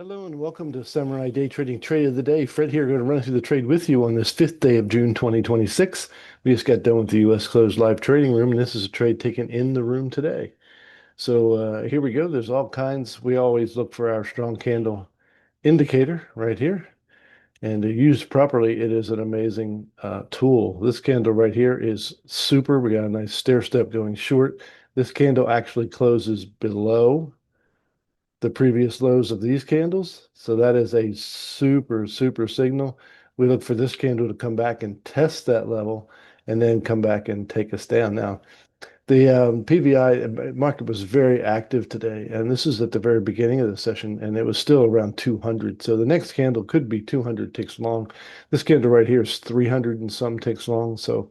Hello and welcome to Samurai Day Trading Trade of the Day. Fred here, going to run through the trade with you on this fifth day of June 2026. We just got done with the U.S. closed live trading room, and this is a trade taken in the room today. So here we go. There's all kinds. We always look for our strong candle indicator right here. And used properly, it is an amazing tool. This candle right here is super. We got a nice stair step going short. This candle actually closes below the previous lows of these candles. So that is a super, super signal. We look for this candle to come back and test that level and then come back and take us down. Now, the PVI market was very active today, and this is at the very beginning of the session, and it was still around 200. So the next candle could be 200 ticks long. This candle right here is 300 and some ticks long. So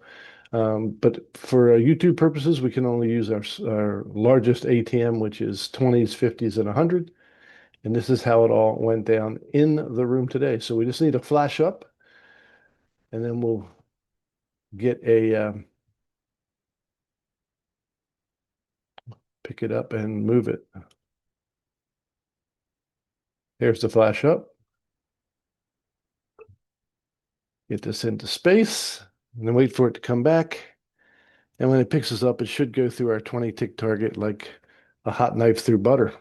but for YouTube purposes, we can only use our largest ATM, which is 20s, 50s, and 100. And this is how it all went down in the room today. So we just need a flash up, and then we'll get pick it up and move it. Here's the flash up. Get this into space, and then wait for it to come back. And when it picks us up, it should go through our 20 tick target like a hot knife through butter.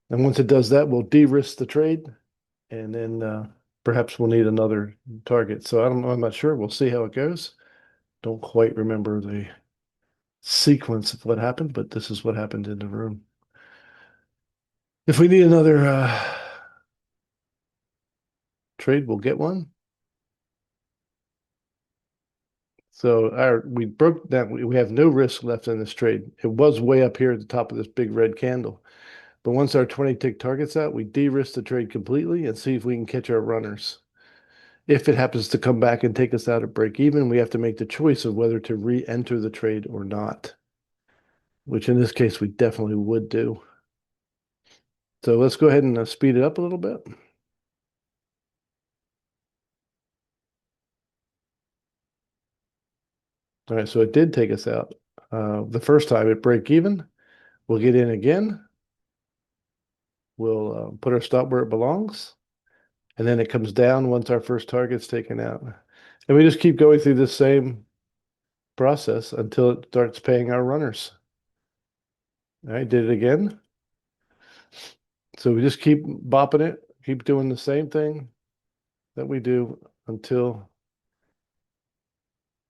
And once it does that, we'll de-risk the trade, and then perhaps we'll need another target. So I don't know. I'm not sure. We'll see how it goes. Don't quite remember the sequence of what happened, but this is what happened in the room. If we need another trade, we'll get one. So we broke that. We have no risk left in this trade. It was way up here at the top of this big red candle. But once our 20 tick target's out, we de-risk the trade completely and see if we can catch our runners. If it happens to come back and take us out at break even, we have to make the choice of whether to re-enter the trade or not, which in this case we definitely would do. So let's go ahead and speed it up a little bit. All right, so it did take us out. The first time at break even, we'll get in again. We'll put our stop where it belongs, and then it comes down once our first target's taken out. And we just keep going through the same process until it starts paying our runners. All right, did it again. So we just keep bopping it, keep doing the same thing that we do until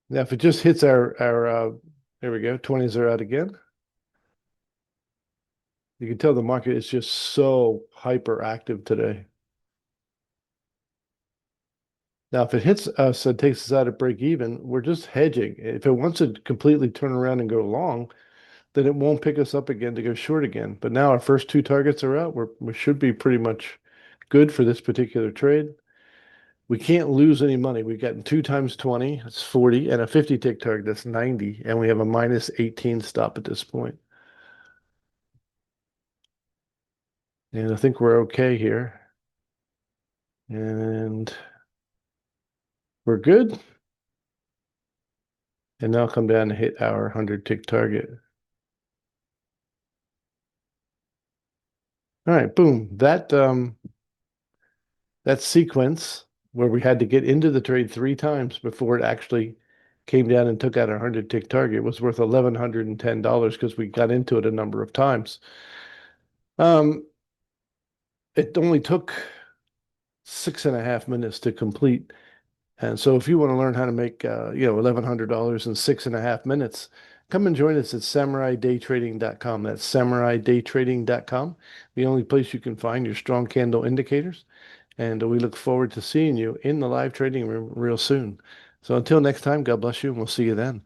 now. If it just hits our there we go, 20s are out again. You can tell the market is just so hyper active today. Now, if it hits us and takes us out at break even, we're just hedging. If it wants to completely turn around and go long, then it won't pick us up again to go short again. But now our first two targets are out. We should be pretty much good for this particular trade. We can't lose any money. We've gotten 2 times 20, that's 40, and a 50 tick target, that's 90. And we have a minus 18 stop at this point. And I think we're okay here. And we're good. And now come down and hit our 100 tick target. All right, boom. That sequence where we had to get into the trade 3 times before it actually came down and took out our 100 tick target was worth $1,110 because we got into it a number of times. It only took 6.5 minutes to complete. And so if you want to learn how to make $1,100 in 6.5 minutes, come and join us at SamuraiDayTrading.com. That's SamuraiDayTrading.com, the only place you can find your strong candle indicators. And we look forward to seeing you in the live trading room real soon. So until next time, God bless you, and we'll see you then.